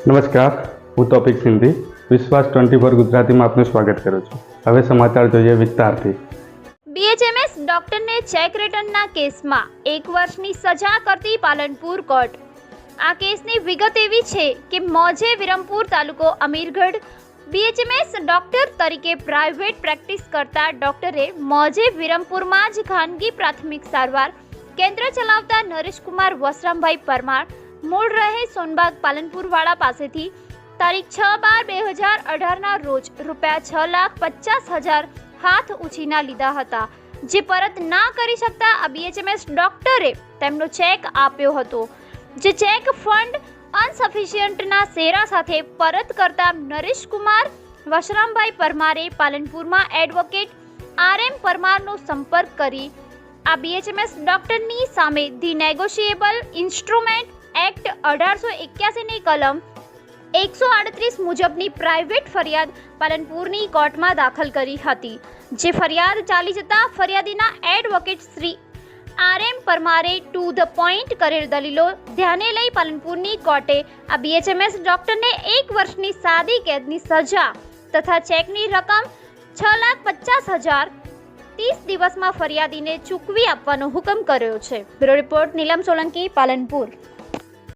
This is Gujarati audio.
નમસ્કાર, હું તોપિક સિંધી વિશ્વાસ 24 ગુજરાતીમાં આપનું સ્વાગત કરું છું। હવે સમાચાર જોઈએ વિસ્તારથી। બીએચએમએસ ડોક્ટરને ચેક રિટર્નના કેસમાં 1 વર્ષની સજા કરતી પાલનપુર કોર્ટ। આ કેસની વિગત એવી છે કે મોજે વિરમપુર તાલુકો અમીરગઢ બીએચએમએસ ડોક્ટર તરીકે પ્રાઇવેટ પ્રેક્ટિસ કરતા ડોક્ટરે મોજે વિરમપુરમાં જ ખાનગી પ્રાથમિક સારવાર કેન્દ્ર ચલાવતા નરેશકુમાર વસરામભાઈ પરમાર મૂળ રહે સોનબાગ પાલનપુરવાળા પાસેથી તારીખ 6/12/2018ના રોજ ₹6,50,000 હાથ ઉછીના લીધા હતા, જે પરત ના કરી શકતા આ બીએચએમએસ ડોક્ટરે તેમનો ચેક આપ્યો હતો, જે ચેક ફંડ અનસફિશિયન્ટના શેરા સાથે પરત કરતા નરેશકુમાર વશરામભાઈ પરમારે પાલનપુરમાં એડવોકેટ RM પરમારનો સંપર્ક કરી આ બીએચએમએસ ડોક્ટરની સામે ધી નેગોશિયેબલ ઇન્સ્ટ્રુમેન્ટ એક્ટ 1881ની કલમ 138 મુજબની પ્રાઇવેટ ફરિયાદ પાલનપુરની કોર્ટમાં દાખલ કરી હતી, જે ફરિયાદ ચાલી જતા ફરિયાદીના એડવોકેટ શ્રી RM પરમારે ટુ ધ પોઈન્ટ કરેલ દલીલો ધ્યાને લઈ પાલનપુરની કોર્ટે આ બીએચએમએસ ડોક્ટરને 1 વર્ષની સાદી કેદની સજા તથા ચેકની રકમ ₹6,50,000 30 દિવસમાં ફરિયાદીને ચૂકવી આપવાનો હુકમ કર્યો છે। બ્યુરો રિપોર્ટ નીલમ સોલંકી, પાલનપુર।